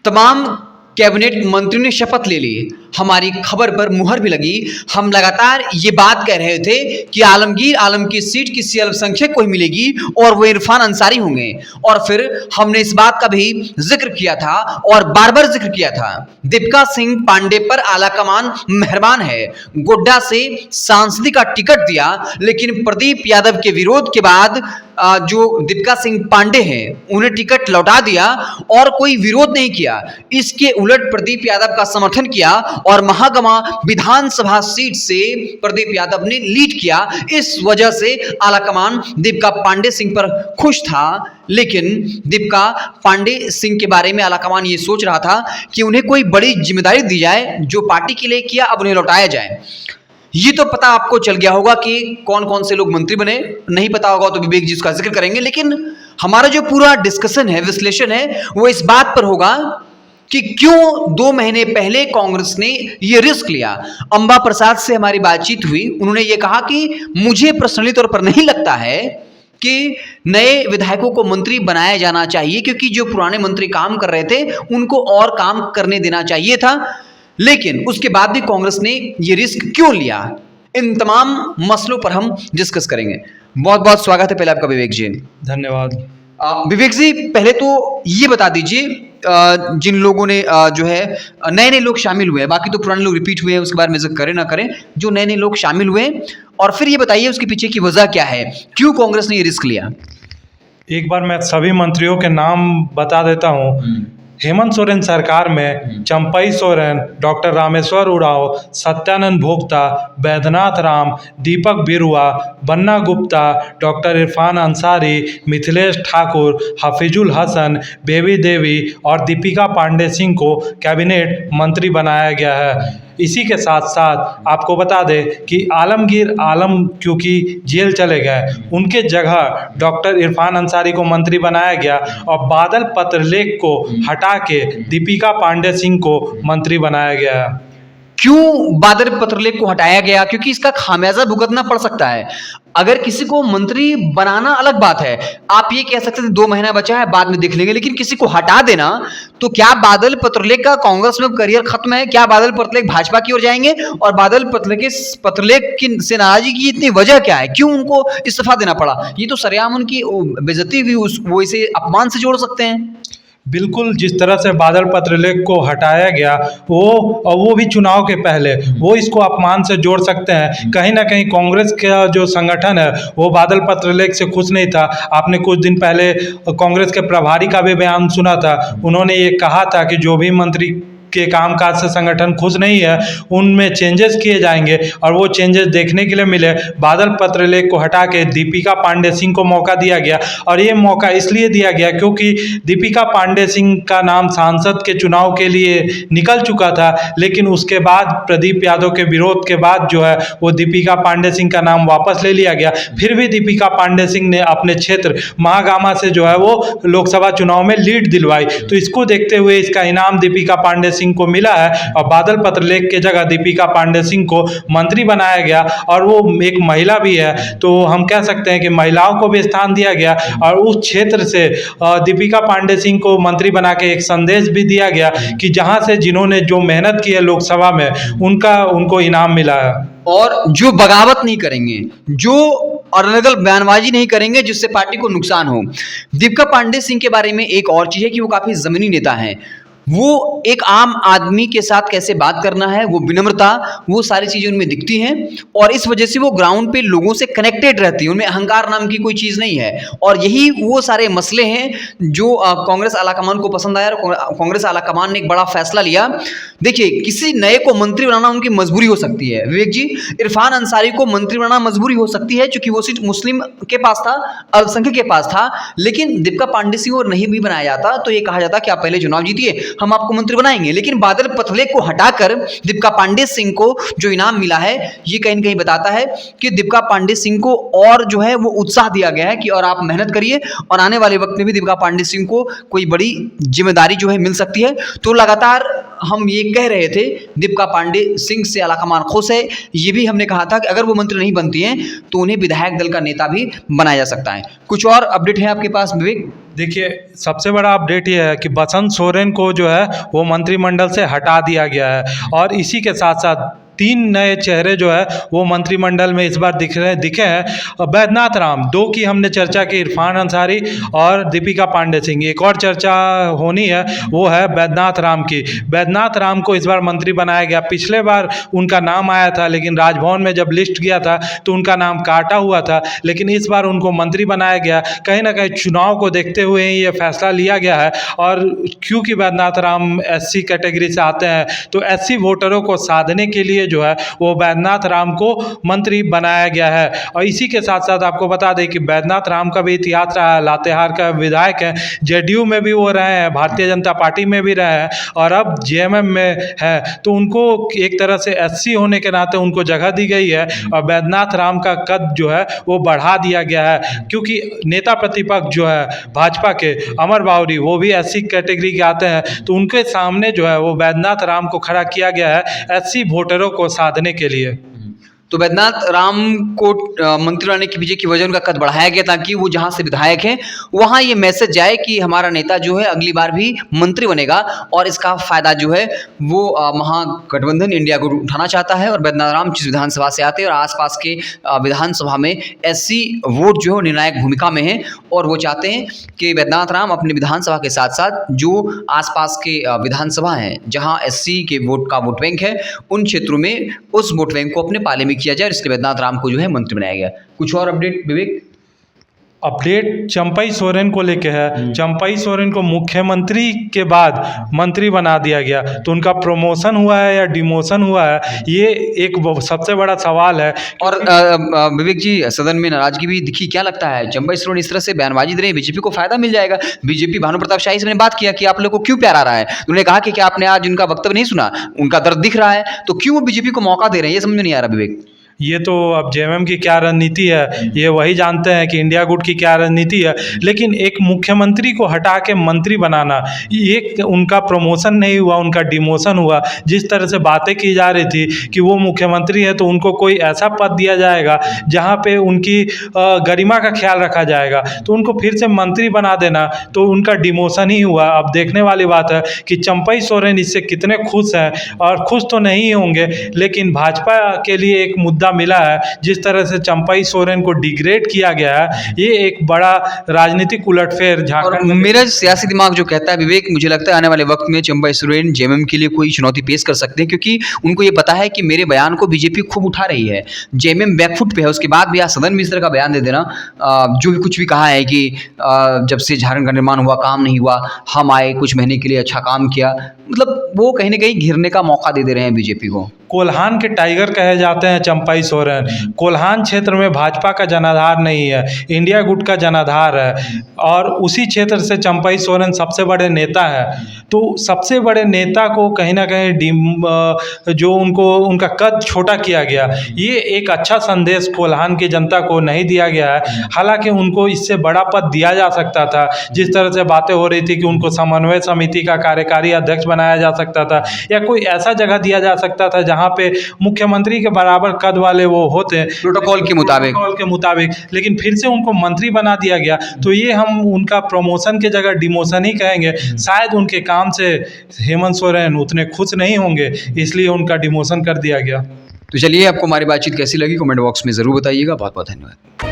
तमाम कैबिनेट मंत्रियों ने शपथ ले ली। हमारी खबर पर मुहर भी लगी। हम लगातार ये बात कह रहे थे कि आलमगीर आलम की सीट किसी अल्पसंख्यक को ही मिलेगी और वो इरफान अंसारी होंगे। और फिर हमने इस बात का भी जिक्र किया था और बार बार जिक्र किया था, दीपिका सिंह पांडे पर आलाकमान मेहरबान है। गोड्डा से सांसदी का टिकट दिया, लेकिन प्रदीप यादव के विरोध के बाद जो दीपिका सिंह पांडे हैं उन्हें टिकट लौटा दिया और कोई विरोध नहीं किया। इसके उलट प्रदीप यादव का समर्थन किया और महागमा विधानसभा सीट से प्रदीप यादव ने लीड किया। इस वजह से आलाकमान दीपिका पांडे सिंह पर खुश था, लेकिन दीपिका पांडे सिंह के बारे में आलाकमान ये सोच रहा था कि उन्हें कोई बड़ी जिम्मेदारी दी जाए, जो पार्टी के लिए किया अब उन्हें लौटाया जाए। ये तो पता आपको चल गया होगा कि कौन कौन से लोग मंत्री बने, नहीं पता होगा तो विवेक जी इसका जिक्र करेंगे। लेकिन हमारा जो पूरा डिस्कशन है, विश्लेषण है, वो इस बात पर होगा कि क्यों 2 महीने पहले कांग्रेस ने ये रिस्क लिया। अंबा प्रसाद से हमारी बातचीत हुई, उन्होंने ये कहा कि मुझे पर्सनली तौर पर नहीं लगता है कि नए विधायकों को मंत्री बनाया जाना चाहिए, क्योंकि जो पुराने मंत्री काम कर रहे थे उनको और काम करने देना चाहिए था। लेकिन उसके बाद भी कांग्रेस ने ये रिस्क क्यों लिया, इन तमाम मसलों पर हम डिस्कस करेंगे। बहुत बहुत स्वागत है पहले आपका विवेक जी। धन्यवाद। विवेक जी, पहले तो ये बता दीजिए, जिन लोगों ने जो है नए नए लोग शामिल हुए हैं, बाकी तो पुराने लोग रिपीट हुए हैं, उसके बारे में जिक्र करें ना करें, जो नए नए लोग शामिल हुए हैं, और फिर ये बताइए उसके पीछे की वजह क्या है, क्यों कांग्रेस ने ये रिस्क लिया। एक बार मैं सभी मंत्रियों के नाम बता देता हूँ। हेमंत सोरेन सरकार में चंपई सोरेन, डॉक्टर रामेश्वर उरांव, सत्यानंद भोक्ता, बैद्यनाथ राम, दीपक बिरुआ, बन्ना गुप्ता, डॉक्टर इरफान अंसारी, मिथिलेश ठाकुर, हफीजुल हसन, बेबी देवी और दीपिका पांडे सिंह को कैबिनेट मंत्री बनाया गया है। इसी के साथ साथ आपको बता दें कि आलमगीर आलम क्योंकि जेल चले गए, उनके जगह डॉक्टर इरफान अंसारी को मंत्री बनाया गया और बादल पत्रलेख को हटा के दीपिका पांडे सिंह को मंत्री बनाया गया। क्यों बादल पत्रलेख को हटाया गया? क्योंकि इसका खामियाजा भुगतना पड़ सकता है। अगर किसी को मंत्री बनाना अलग बात है, आप ये कह सकते थे 2 महीना बचा है बाद में देख लेंगे, लेकिन किसी को हटा देना, तो क्या बादल पत्रलेख का कांग्रेस में करियर खत्म है? क्या बादल पत्रलेख भाजपा की ओर जाएंगे? और बादल पत्रलेख की से नाराजगी की इतनी वजह क्या है, क्यों उनको इस्तीफा देना पड़ा? ये तो सरेआम उनकी बेइज्जती हुई, वो इसे अपमान से जोड़ सकते हैं। बिल्कुल, जिस तरह से बादल पत्रलेख को हटाया गया, वो भी चुनाव के पहले, वो इसको अपमान से जोड़ सकते हैं। कहीं ना कहीं कांग्रेस का जो संगठन है वो बादल पत्रलेख से खुश नहीं था। आपने कुछ दिन पहले कांग्रेस के प्रभारी का भी बयान सुना था, उन्होंने ये कहा था कि जो भी मंत्री के कामकाज से संगठन खुश नहीं है उनमें चेंजेस किए जाएंगे, और वो चेंजेस देखने के लिए मिले। बादल पत्रलेख को हटा के दीपिका पांडे सिंह को मौका दिया गया, और ये मौका इसलिए दिया गया क्योंकि दीपिका पांडे सिंह का नाम सांसद के चुनाव के लिए निकल चुका था, लेकिन उसके बाद प्रदीप यादव के विरोध के बाद जो है वो दीपिका पांडे सिंह का नाम वापस ले लिया गया। फिर भी दीपिका पांडे सिंह ने अपने क्षेत्र महागामा से जो है वो लोकसभा चुनाव में लीड दिलवाई। तो इसको देखते हुए इसका इनाम दीपिका पांडे सिंह को मिला है, और बादल पत्रलेख के जगह दीपिका पांडे सिंह को मंत्री बनाया गया, और वो एक महिला भी है, तो हम कह सकते हैं कि महिलाओं को भी स्थान दिया गया। और उस क्षेत्र से दीपिका पांडे सिंह को मंत्री बना के एक संदेश भी दिया गया कि जहां से जिन्होंने जो मेहनत की है लोकसभा में उनको इनाम मिला है। और जो बगावत नहीं करेंगे, जो अनर्गल बयानबाजी नहीं करेंगे जिससे पार्टी को नुकसान हो। दीपिका पांडे सिंह के बारे में एक और चीज है कि वो काफी जमीनी नेता हैं। वो एक आम आदमी के साथ कैसे बात करना है, वो विनम्रता, वो सारी चीज़ें उनमें दिखती हैं, और इस वजह से वो ग्राउंड पे लोगों से कनेक्टेड रहती है। उनमें अहंकार नाम की कोई चीज़ नहीं है, और यही वो सारे मसले हैं जो कांग्रेस आलाकमान को पसंद आया, और कांग्रेस आलाकमान ने एक बड़ा फैसला लिया। देखिए, किसी नए को मंत्री बनाना उनकी मजबूरी हो सकती है। विवेक जी, इरफान अंसारी को मंत्री बनाना मजबूरी हो सकती है, क्योंकि वो सीट मुस्लिम के पास था, अल्पसंख्यक के पास था। लेकिन दीपिका पांडे सिंह और नहीं भी बनाया जाता तो ये कहा जाता कि आप पहले चुनाव जीतिए, हम आपको मंत्री बनाएंगे। लेकिन बादल पत्रलेख को हटाकर दीपिका पांडे सिंह को जो इनाम मिला है, ये कहीं न कहीं बताता है कि दीपिका पांडे सिंह को और जो है वो उत्साह दिया गया है कि और आप मेहनत करिए, और आने वाले वक्त में भी दीपिका पांडे सिंह को कोई बड़ी जिम्मेदारी जो है मिल सकती है। तो लगातार हम ये कह रहे थे दीपिका पांडे सिंह से आलाकमान खुश है। ये भी हमने कहा था कि अगर वो मंत्री नहीं बनती हैं तो उन्हें विधायक दल का नेता भी बनाया जा सकता है। कुछ और अपडेट है आपके पास विवेक? देखिए, सबसे बड़ा अपडेट ये है कि बसंत सोरेन को जो है वो मंत्रिमंडल से हटा दिया गया है और इसी के साथ साथ 3 नए चेहरे जो है वो मंत्रिमंडल में इस बार दिखे हैं। बैद्यनाथ राम, 2 की हमने चर्चा की, इरफान अंसारी और दीपिका पांडे सिंह। एक और चर्चा होनी है, वो है बैद्यनाथ राम की। बैद्यनाथ राम को इस बार मंत्री बनाया गया। पिछले बार उनका नाम आया था, लेकिन राजभवन में जब लिस्ट गया था तो उनका नाम काटा हुआ था, लेकिन इस बार उनको मंत्री बनाया गया। कहीं ना कहीं चुनाव को देखते हुए ही ये फैसला लिया गया है और क्योंकि बैद्यनाथ राम SC कैटेगरी से आते हैं तो SC वोटरों को साधने के लिए जो है वो बैद्यनाथ राम को मंत्री बनाया गया है। और इसी के साथ साथ आपको बता दें कि बैद्यनाथ राम का भी इतिहास रहा है। लातेहार का विधायक है, JDU में भी वो रहे हैं, भारतीय जनता पार्टी में भी रहे हैं और अब JMM में है। तो उनको एक तरह से SC होने के नाते उनको जगह दी गई है और बैद्यनाथ राम का कद जो है वो बढ़ा दिया गया है, क्योंकि नेता प्रतिपक्ष जो है भाजपा के अमर बावरी, वो भी SC कैटेगरी के आते हैं। तो उनके सामने जो है वो बैद्यनाथ राम को खड़ा किया गया है SC वोटरों को साधने के लिए। तो बैद्यनाथ राम को मंत्री बनाने के पीछे की वजह उनका कद बढ़ाया गया ताकि वो जहां से विधायक हैं वहां ये मैसेज जाए कि हमारा नेता जो है अगली बार भी मंत्री बनेगा और इसका फायदा जो है वो महागठबंधन इंडिया को उठाना चाहता है। और बैद्यनाथ राम जिस विधानसभा से आते हैं और आसपास के विधानसभा में SC वोट जो है निर्णायक भूमिका में है और वो चाहते हैं कि बैद्यनाथ राम अपने विधानसभा के साथ साथ जो आसपास के विधानसभा हैं जहाँ SC के वोट का वोट बैंक है उन क्षेत्रों में उस वोट बैंक को अपने पाले में किया जाए। इसलिए बैद्यनाथ राम को जो है मंत्री बनाया गया। कुछ और अपडेट विवेक? अपडेट चंपई सोरेन को लेके है। चंपई सोरेन को मुख्यमंत्री के बाद मंत्री बना दिया गया, तो उनका प्रमोशन हुआ है या डिमोशन हुआ है, ये एक सबसे बड़ा सवाल है। और विवेक जी, सदन में नाराजगी भी दिखी, क्या लगता है चंपई सोरेन इस तरह से बयानबाजी दे रहे हैं, बीजेपी को फायदा मिल जाएगा? बीजेपी भानु प्रताप शाही से मैंने बात किया कि आप लोग को क्यों प्यार आ रहा है, उन्होंने कहा कि क्या आपने आज उनका वक्तव्य नहीं सुना, उनका दर्द दिख रहा है, तो क्यों वो बीजेपी को मौका दे रहे हैं, ये समझ में नहीं आ रहा विवेक। ये तो अब JMM की क्या रणनीति है ये वही जानते हैं कि इंडिया गुट की क्या रणनीति है। लेकिन एक मुख्यमंत्री को हटा के मंत्री बनाना, ये उनका प्रमोशन नहीं हुआ, उनका डिमोशन हुआ। जिस तरह से बातें की जा रही थी कि वो मुख्यमंत्री है तो उनको कोई ऐसा पद दिया जाएगा जहाँ पे उनकी गरिमा का ख्याल रखा जाएगा, तो उनको फिर से मंत्री बना देना तो उनका डिमोशन ही हुआ। अब देखने वाली बात है कि चंपई सोरेन इससे कितने खुश हैं, और खुश तो नहीं होंगे, लेकिन भाजपा के लिए एक मुद्दा मिला है। जिस तरह से चंपई सोरेन को डिग्रेड किया गया है, ये एक बड़ा राजनीतिक उलटफेर झारखंड। मेरा सियासी दिमाग जो कहता है विवेक, मुझे लगता है आने वाले वक्त में चंपई सोरेन JMM के लिए कोई चुनौती पेश कर सकते हैं, क्योंकि उनको ये पता है कि मेरे बयान को बीजेपी खूब उठा रही है, JMM बैकफुट पे है। उसके बाद भी आज सदन में इस तरह का बयान दे देना, जो भी कुछ भी कहा है कि जब से झारखंड का निर्माण हुआ काम नहीं हुआ, हम आए कुछ महीने के लिए अच्छा काम किया, मतलब वो कहीं ना कहीं घिरने का मौका दे रहे हैं बीजेपी को। कोल्हान के टाइगर कहे जाते हैं चंपई सोरेन। कोल्हान क्षेत्र में भाजपा का जनाधार नहीं है, इंडिया गुट का जनाधार है, और उसी क्षेत्र से चंपई सोरेन सबसे बड़े नेता है। तो सबसे बड़े नेता को कहीं ना कहीं जो उनका कद छोटा किया गया, ये एक अच्छा संदेश कोल्हान की जनता को नहीं दिया गया है। हालांकि उनको इससे बड़ा पद दिया जा सकता था। जिस तरह से बातें हो रही थी कि उनको समन्वय समिति का कार्यकारी अध्यक्ष बनाया जा सकता था, या कोई ऐसा जगह दिया जा सकता था जहाँ पे मुख्यमंत्री के बराबर कद वाले वो होते प्रोटोकॉल के मुताबिक। लेकिन फिर से उनको मंत्री बना दिया गया, तो ये हम उनका प्रमोशन के जगह डिमोशन ही कहेंगे। शायद उनके काम से हेमंत सोरेन उतने खुश नहीं होंगे, इसलिए उनका डिमोशन कर दिया गया। तो चलिए, आपको हमारी बातचीत कैसी लगी कमेंट बॉक्स में ज़रूर बताइएगा। बहुत बहुत धन्यवाद।